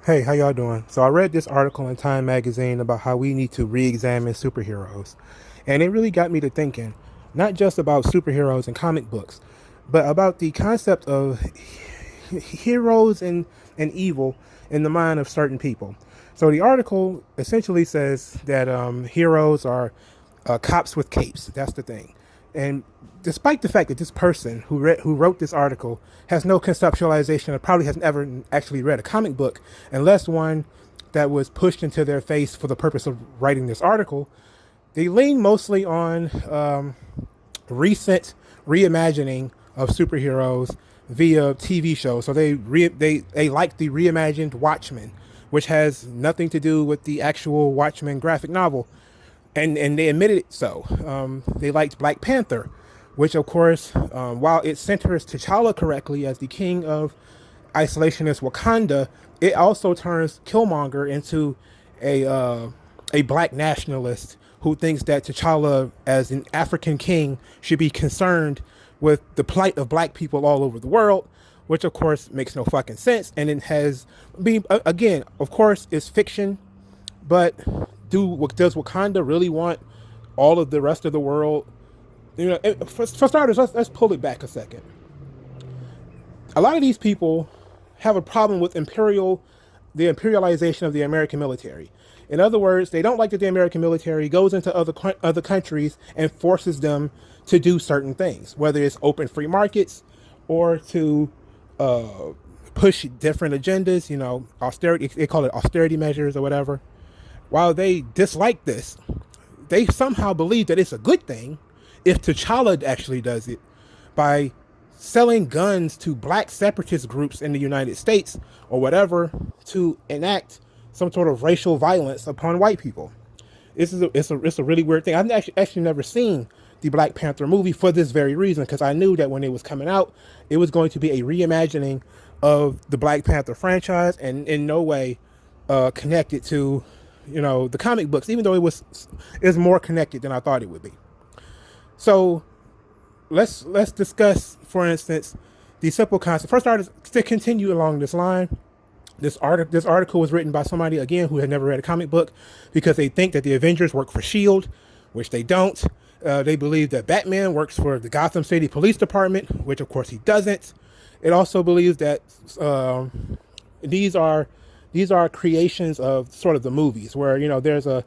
Hey, how y'all doing? So I read this article in Time magazine about how we need to re-examine superheroes. And it really got me to thinking, not just about superheroes and comic books, but about the concept of heroes and evil in the mind of certain people. So the article essentially says that heroes are cops with capes. That's the thing. And despite the fact that this person who wrote this article has no conceptualization or probably has never actually read a comic book, unless one that was pushed into their face for the purpose of writing this article, they lean mostly on recent reimagining of superheroes via TV shows. So they like the reimagined Watchmen, which has nothing to do with the actual Watchmen graphic novel, and they admitted it so. They liked Black Panther, which of course, while it centers T'Challa correctly as the king of isolationist Wakanda, it also turns Killmonger into a black nationalist who thinks that T'Challa, as an African king, should be concerned with the plight of black people all over the world, which of course makes no fucking sense. And it has been, again, of course, it's fiction, but does Wakanda really want all of the rest of the world? For starters, let's pull it back a second. A lot of these people have a problem with the imperialization of the American military. In other words, they don't like that the American military goes into other countries and forces them to do certain things, whether it's open free markets or to uh, push different agendas. Austerity. They call it austerity measures or whatever. While they dislike this, they somehow believe that it's a good thing if T'Challa actually does it by selling guns to black separatist groups in the United States or whatever to enact some sort of racial violence upon white people. It's a really weird thing. I've actually never seen the Black Panther movie for this very reason, because I knew that when it was coming out, it was going to be a reimagining of the Black Panther franchise and in no way connected to the comic books, even though it was more connected than I thought it would be. So let's discuss, for instance, the simple concept. First, to continue along this line. This article was written by somebody again who had never read a comic book, because they think that the Avengers work for Shield, which they don't. They believe that Batman works for the Gotham City Police Department, which of course he doesn't. It also believes that these are creations of sort of the movies, where there's a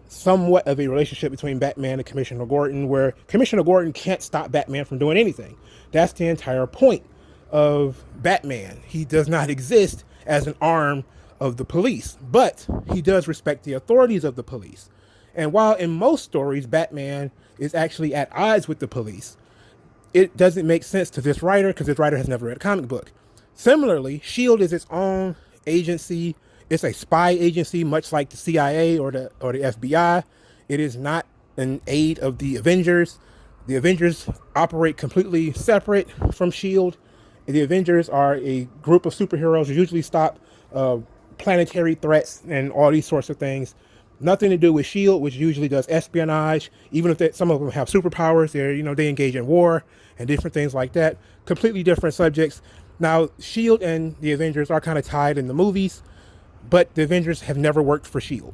somewhat of a relationship between Batman and Commissioner Gordon, where Commissioner Gordon can't stop Batman from doing anything. That's the entire point of Batman. He does not exist as an arm of the police, but he does respect the authorities of the police. And while in most stories Batman is actually at odds with the police, it doesn't make sense to this writer, because this writer has never read a comic book. Similarly, Shield is its own agency. It's a spy agency, much like the CIA or the FBI. It is not an aid of the Avengers. The Avengers operate completely separate from Shield. The Avengers are a group of superheroes who usually stop planetary threats and all these sorts of things. Nothing to do with Shield, which usually does espionage. Even if some of them have superpowers, they engage in war and different things like that. Completely different subjects. Now, Shield and the Avengers are kind of tied in the movies, but the Avengers have never worked for Shield.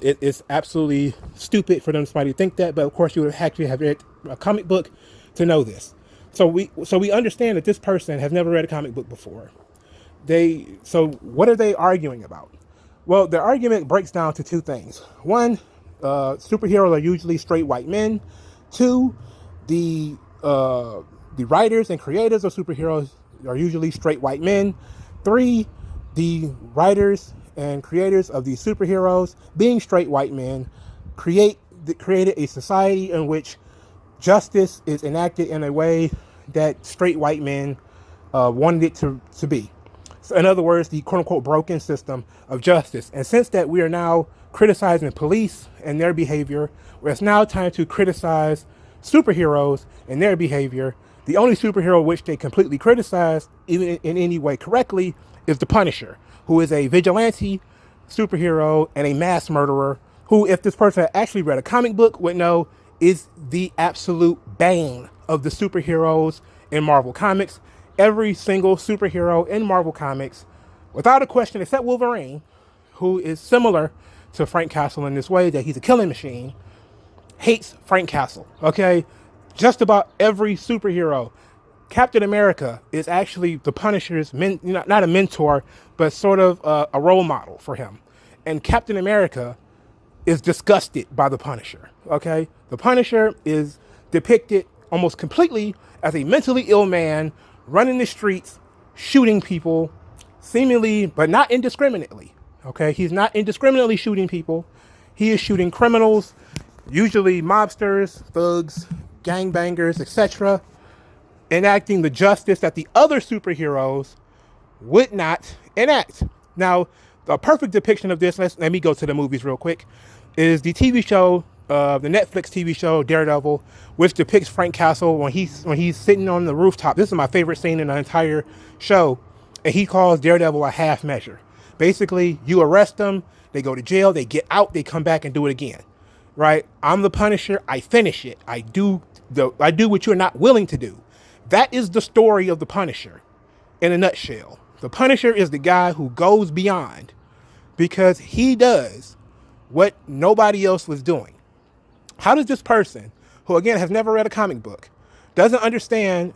It's absolutely stupid for them to think that, but of course you would actually have read a comic book to know this. So we understand that this person has never read a comic book before. So what are they arguing about? Well, their argument breaks down to two things. One, superheroes are usually straight white men. Two, the writers and creators of superheroes are usually straight white men. Three, the writers and creators of these superheroes, being straight white men, created a society in which justice is enacted in a way that straight white men wanted it to be. So in other words, the quote unquote broken system of justice. And since that we are now criticizing police and their behavior, it's now time to criticize superheroes and their behavior. The only superhero which they completely criticize, even in any way correctly, is the Punisher, who is a vigilante superhero and a mass murderer, who, if this person had actually read a comic book, would know is the absolute bane of the superheroes in Marvel Comics. Every single superhero in Marvel Comics without a question, except Wolverine, who is similar to Frank Castle in this way that he's a killing machine, hates Frank Castle. Okay, just about every superhero. Captain America is actually the Punisher's not a mentor, but sort of a role model for him. And Captain America is disgusted by the Punisher. Okay, the Punisher is depicted almost completely as a mentally ill man running the streets, shooting people, seemingly, but not indiscriminately. Okay, he's not indiscriminately shooting people. He is shooting criminals, usually mobsters, thugs, gangbangers, etc., enacting the justice that the other superheroes would not enact. Now, a perfect depiction of this, let me go to the movies real quick, is the TV show, the Netflix TV show Daredevil, which depicts Frank Castle when he's sitting on the rooftop. This is my favorite scene in the entire show, and he calls Daredevil a half measure. Basically, you arrest them, they go to jail, they get out, they come back and do it again. Right? I'm the Punisher. I finish it. I do what you're not willing to do. That is the story of the Punisher in a nutshell. The Punisher is the guy who goes beyond because he does what nobody else was doing. How does this person, who again has never read a comic book, doesn't understand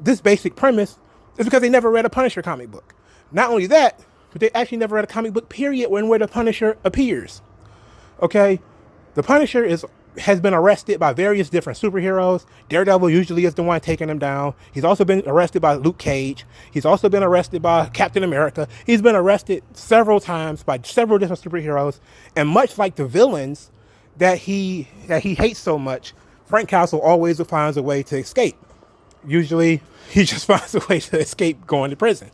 this basic premise? Is because they never read a Punisher comic book. Not only that, but they actually never read a comic book period where the Punisher appears. Okay? The Punisher has been arrested by various different superheroes. Daredevil usually is the one taking him down. He's also been arrested by Luke Cage. He's also been arrested by Captain America. He's been arrested several times by several different superheroes. And much like the villains that he hates so much, Frank Castle always finds a way to escape. Usually, he just finds a way to escape going to prison.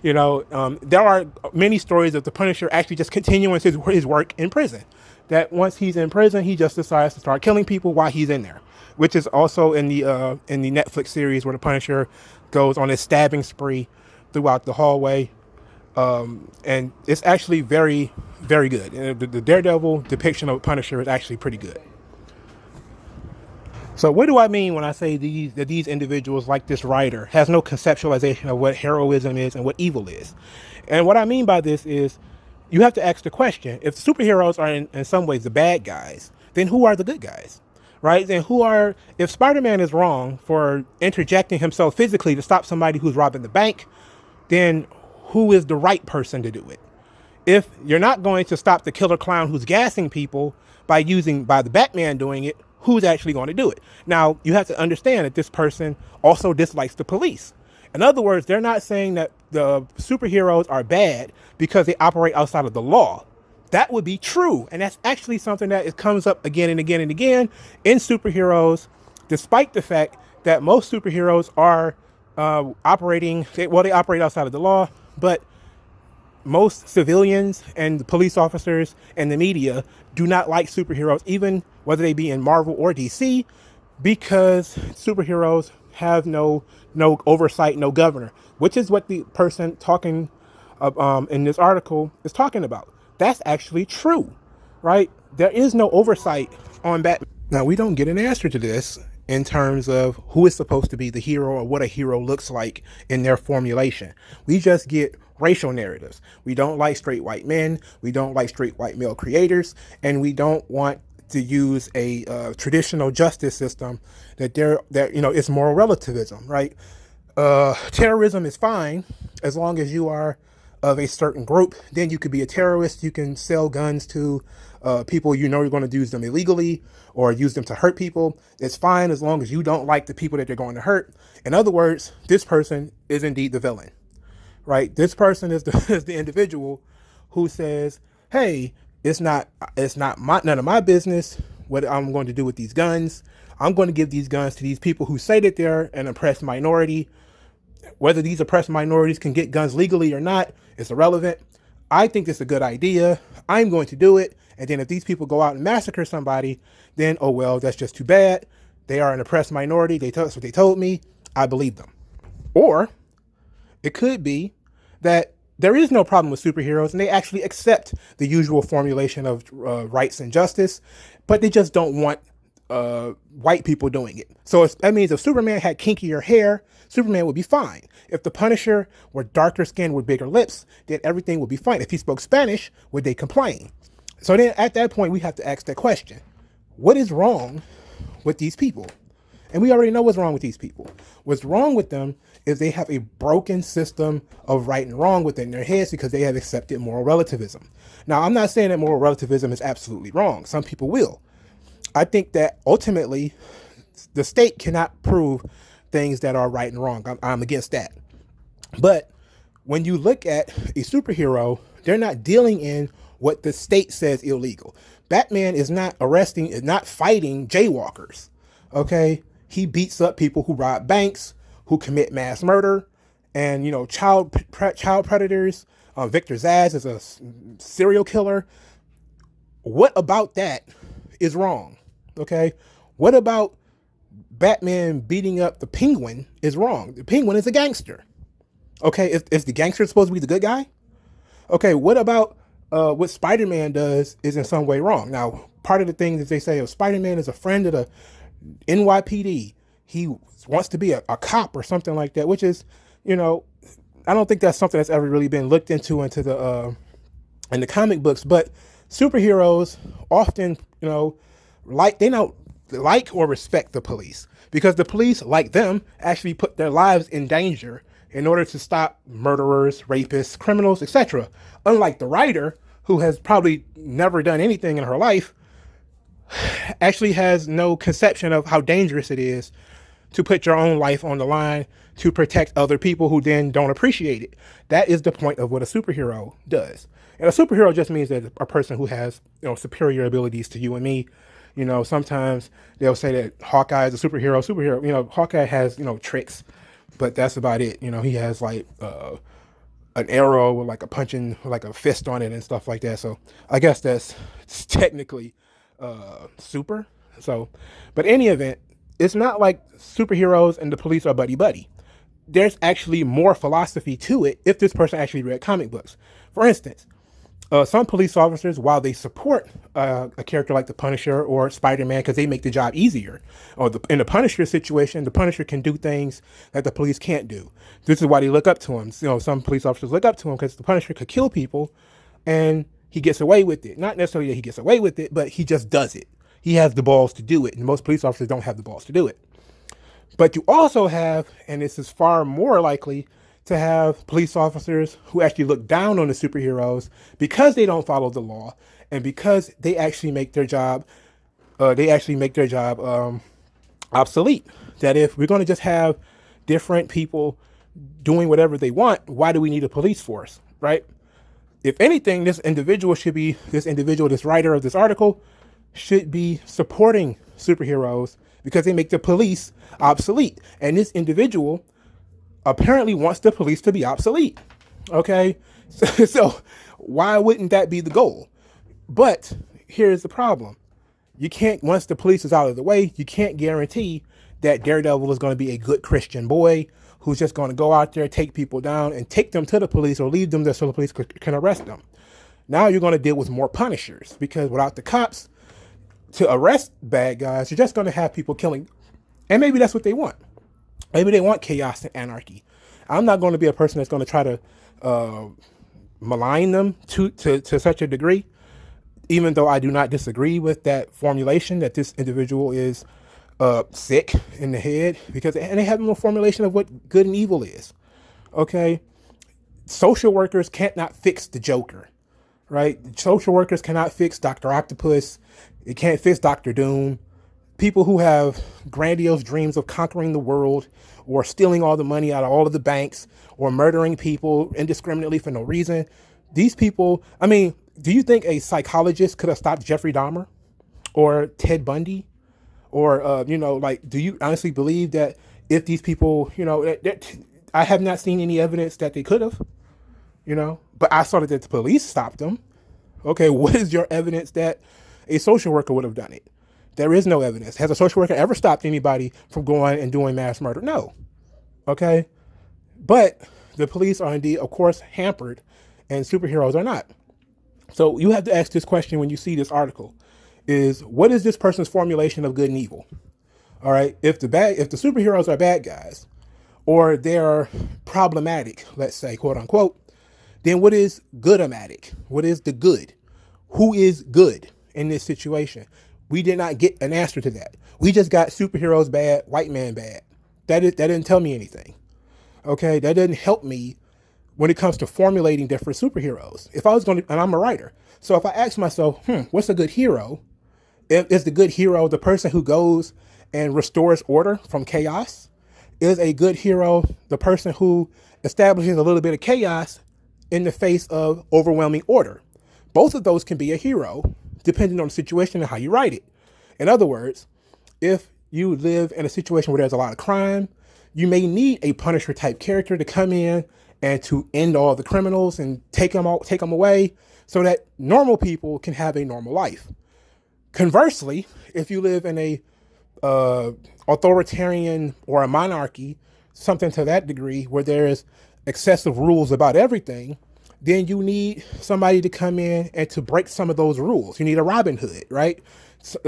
You know, there are many stories of the Punisher actually just continuing his work in prison. That once he's in prison, he just decides to start killing people while he's in there, which is also in the Netflix series where the Punisher goes on a stabbing spree throughout the hallway, and it's actually very, very good. And the Daredevil depiction of Punisher is actually pretty good. So what do I mean when I say that these individuals, like this writer, has no conceptualization of what heroism is and what evil is? And what I mean by this is, you have to ask the question, if superheroes are in some ways the bad guys, then who are the good guys, right? Then if Spider-Man is wrong for interjecting himself physically to stop somebody who's robbing the bank, then who is the right person to do it? If you're not going to stop the killer clown who's gassing people by the Batman doing it, who's actually going to do it? Now, you have to understand that this person also dislikes the police. In other words, they're not saying that the superheroes are bad because they operate outside of the law. That would be true. And that's actually something that comes up again and again and again in superheroes, despite the fact that most superheroes are they operate outside of the law, but most civilians and the police officers and the media do not like superheroes, even whether they be in Marvel or DC, because superheroes have no oversight, no governor, which is what the person talking in this article is talking about. That's actually true, right? There is no oversight on Batman. Now, we don't get an answer to this in terms of who is supposed to be the hero or what a hero looks like in their formulation. We just get racial narratives. We don't like straight white men. We don't like straight white male creators. And we don't want to use a traditional justice system that it's moral relativism, right? Terrorism is fine as long as you are of a certain group. Then you could be a terrorist. You can sell guns to people you're going to use them illegally or use them to hurt people. It's fine as long as you don't like the people that they're going to hurt. In other words, this person is indeed the villain, right? This person is the individual who says, hey, it's not none of my business what I'm going to do with these guns. I'm going to give these guns to these people who say that they're an oppressed minority. Whether these oppressed minorities can get guns legally or not, it's irrelevant. I think it's a good idea. I'm going to do it. And then if these people go out and massacre somebody, then, oh, well, that's just too bad. They are an oppressed minority. That's what they told me. I believe them. Or it could be that there is no problem with superheroes and they actually accept the usual formulation of rights and justice, but they just don't want white people doing it. So that means if Superman had kinkier hair, Superman would be fine. If the Punisher were darker skinned with bigger lips, then everything would be fine. If he spoke Spanish, would they complain? So then at that point, we have to ask that question. What is wrong with these people? And we already know what's wrong with these people. What's wrong with them is they have a broken system of right and wrong within their heads because they have accepted moral relativism. Now, I'm not saying that moral relativism is absolutely wrong. Some people will. I think that ultimately the state cannot prove things that are right and wrong. I'm against that. But when you look at a superhero, they're not dealing in what the state says illegal. Batman is not arresting, is not fighting jaywalkers. Okay? He beats up people who rob banks, who commit mass murder, and, you know, child predators. Victor Zsasz is a serial killer. What about that is wrong? Okay? What about Batman beating up the Penguin is wrong? The Penguin is a gangster. Okay? Is the gangster supposed to be the good guy? Okay, what about what Spider-Man does is in some way wrong? Now, part of the thing that they say, oh, Spider-Man is a friend of the NYPD. He wants to be a cop or something like that, which is, you know, I don't think that's something that's ever really been looked into the in the comic books. But superheroes often, you know, they don't like or respect the police because the police, like them, actually put their lives in danger in order to stop murderers, rapists, criminals, etc. Unlike the writer, who has probably never done anything in her life, actually has no conception of how dangerous it is to put your own life on the line to protect other people who then don't appreciate it. That is the point of what a superhero does. And a superhero just means that a person who has, you know, superior abilities to you and me. You know, sometimes they'll say that Hawkeye is a superhero. You know, Hawkeye has, you know, tricks, but that's about it. You know, he has like an arrow with like a punching, like a fist on it and stuff like that. So I guess that's technically super. So, but in any event, it's not like superheroes and the police are buddy-buddy. There's actually more philosophy to it if this person actually read comic books. For instance, some police officers, while they support a character like the Punisher or Spider-Man because they make the job easier, or in the Punisher situation, the Punisher can do things that the police can't do. This is why they look up to him. You know, some police officers look up to him because the Punisher could kill people and he gets away with it. Not necessarily that he gets away with it, but he just does it. He has the balls to do it, and most police officers don't have the balls to do it. But you also have, and this is far more likely, to have police officers who actually look down on the superheroes because they don't follow the law and because they actually make their job obsolete. That if we're going to just have different people doing whatever they want, why do we need a police force, right? If anything, this writer of this article should be supporting superheroes because they make the police obsolete. And this individual apparently wants the police to be obsolete. Okay? So why wouldn't that be the goal? But here's the problem. You can't, once the police is out of the way, you can't guarantee that Daredevil is going to be a good Christian boy who's just going to go out there, take people down, and take them to the police or leave them there so the police can arrest them. Now you're going to deal with more Punishers because without the cops to arrest bad guys, you're just going to have people killing. And maybe that's what they want. Maybe they want chaos and anarchy. I'm not going to be a person that's going to try to malign them to such a degree, even though I do not disagree with that formulation that this individual is sick in the head, and they have no formulation of what good and evil is. Okay? Social workers can't not fix the Joker, right? Social workers cannot fix Dr. Octopus. It can't fix Dr. Doom. People who have grandiose dreams of conquering the world or stealing all the money out of all of the banks or murdering people indiscriminately for no reason. These people, I mean, do you think a psychologist could have stopped Jeffrey Dahmer or Ted Bundy? Or, do you honestly believe that if these people, I have not seen any evidence that they could have, but I saw that the police stopped them. Okay, what is your evidence that a social worker would have done it? There is no evidence. Has a social worker ever stopped anybody from going and doing mass murder? No. Okay. But the police are indeed, of course, hampered, and superheroes are not. So you have to ask this question when you see this article. is what is this person's formulation of good and evil? All right. If the superheroes are bad guys or they're problematic, let's say, quote unquote, then what is goodomatic? What is the good? Who is good in this situation? We did not get an answer to that. We just got superheroes bad, white man bad. That didn't tell me anything. Okay, that didn't help me when it comes to formulating different superheroes. If I was going to, and I'm a writer, so if I ask myself, what's a good hero? Is the good hero the person who goes and restores order from chaos? Is a good hero the person who establishes a little bit of chaos in the face of overwhelming order? Both of those can be a hero, depending on the situation and how you write it. In other words, if you live in a situation where there's a lot of crime, you may need a Punisher type character to come in and to end all the criminals and take them away so that normal people can have a normal life. Conversely, if you live in a authoritarian or a monarchy, something to that degree where there is excessive rules about everything, then you need somebody to come in and to break some of those rules. You need a Robin Hood, right?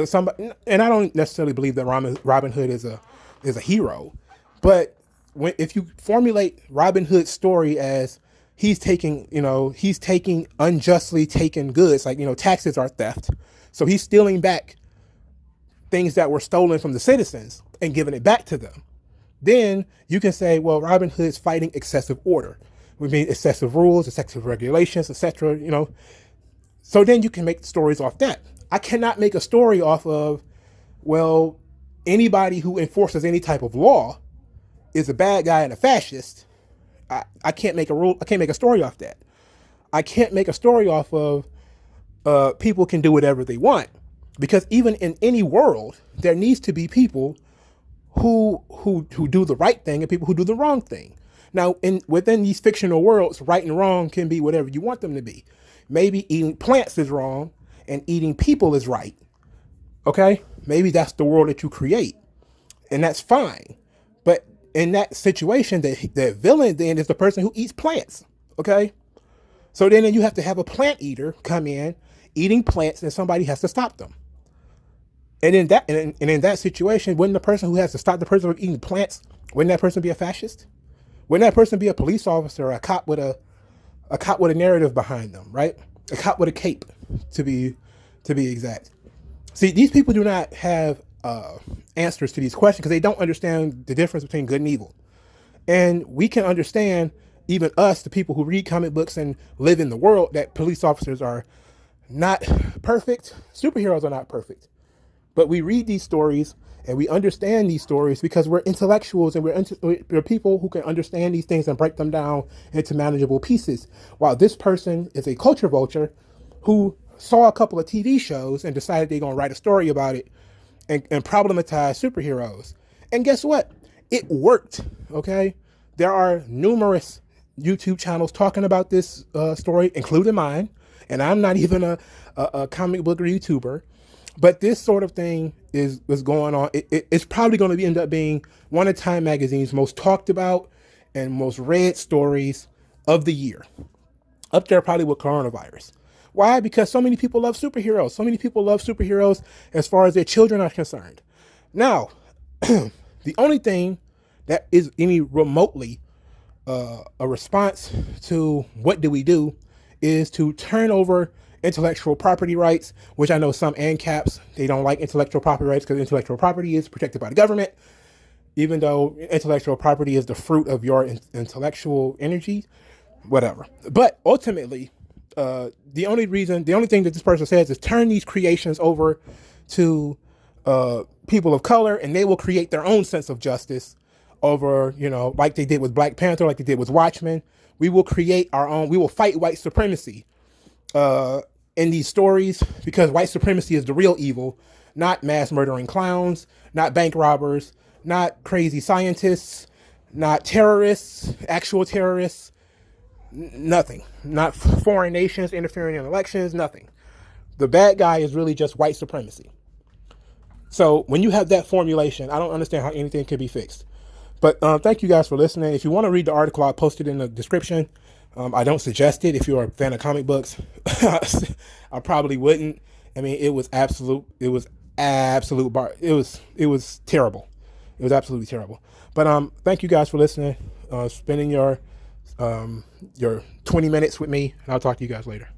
Somebody, and I don't necessarily believe that Robin Hood is a hero, but if you formulate Robin Hood's story as he's taking unjustly taken goods, like, taxes are theft. So he's stealing back things that were stolen from the citizens and giving it back to them. Then you can say, well, Robin Hood's fighting excessive order. We mean excessive rules, excessive regulations, etc. So then you can make stories off that. I cannot make a story off of, well, anybody who enforces any type of law is a bad guy and a fascist. I can't make a story off that. I can't make a story off of people can do whatever they want, because even in any world, there needs to be people who do the right thing and people who do the wrong thing. Now, within these fictional worlds, right and wrong can be whatever you want them to be. Maybe eating plants is wrong and eating people is right. Okay? Maybe that's the world that you create, and that's fine. But in that situation, the villain then is the person who eats plants. Okay? So then you have to have a plant eater come in eating plants, and somebody has to stop them. And in that situation, wouldn't the person who has to stop the person from eating plants, wouldn't that person be a fascist? Wouldn't that person be a police officer, or a cop with a narrative behind them, right? A cop with a cape, to be exact. See, these people do not have answers to these questions because they don't understand the difference between good and evil. And we can understand, even us, the people who read comic books and live in the world, that police officers are not perfect. Superheroes are not perfect. But we read these stories and we understand these stories because we're intellectuals and we're people who can understand these things and break them down into manageable pieces. While this person is a culture vulture who saw a couple of TV shows and decided they're going to write a story about it and problematize superheroes. And guess what? It worked, okay? There are numerous YouTube channels talking about this story, including mine. And I'm not even a comic book YouTuber. But this sort of thing is going on. It's probably going to end up being one of Time Magazine's most talked about and most read stories of the year. Up there probably with coronavirus. Why? Because so many people love superheroes. So many people love superheroes as far as their children are concerned. Now, the only thing that is any remotely a response to what do we do is to turn over intellectual property rights, which I know some ANCAPs, they don't like intellectual property rights because intellectual property is protected by the government, even though intellectual property is the fruit of your intellectual energy, whatever. But ultimately, the only thing that this person says is turn these creations over to people of color, and they will create their own sense of justice over, like they did with Black Panther, like they did with Watchmen. We will create our own, we will fight white supremacy in these stories, because white supremacy is the real evil, not mass murdering clowns, not bank robbers, not crazy scientists, not terrorists, actual terrorists, nothing, not foreign nations interfering in elections, nothing. The bad guy is really just white supremacy. So when you have that formulation, I don't understand how anything could be fixed. But thank you guys for listening. If you want to read the article, I posted in the description. I don't suggest it if you're a fan of comic books. I probably wouldn't. I mean, it was absolute. It was absolute bar. It was terrible. It was absolutely terrible. But thank you guys for listening. Spending your 20 minutes with me, and I'll talk to you guys later.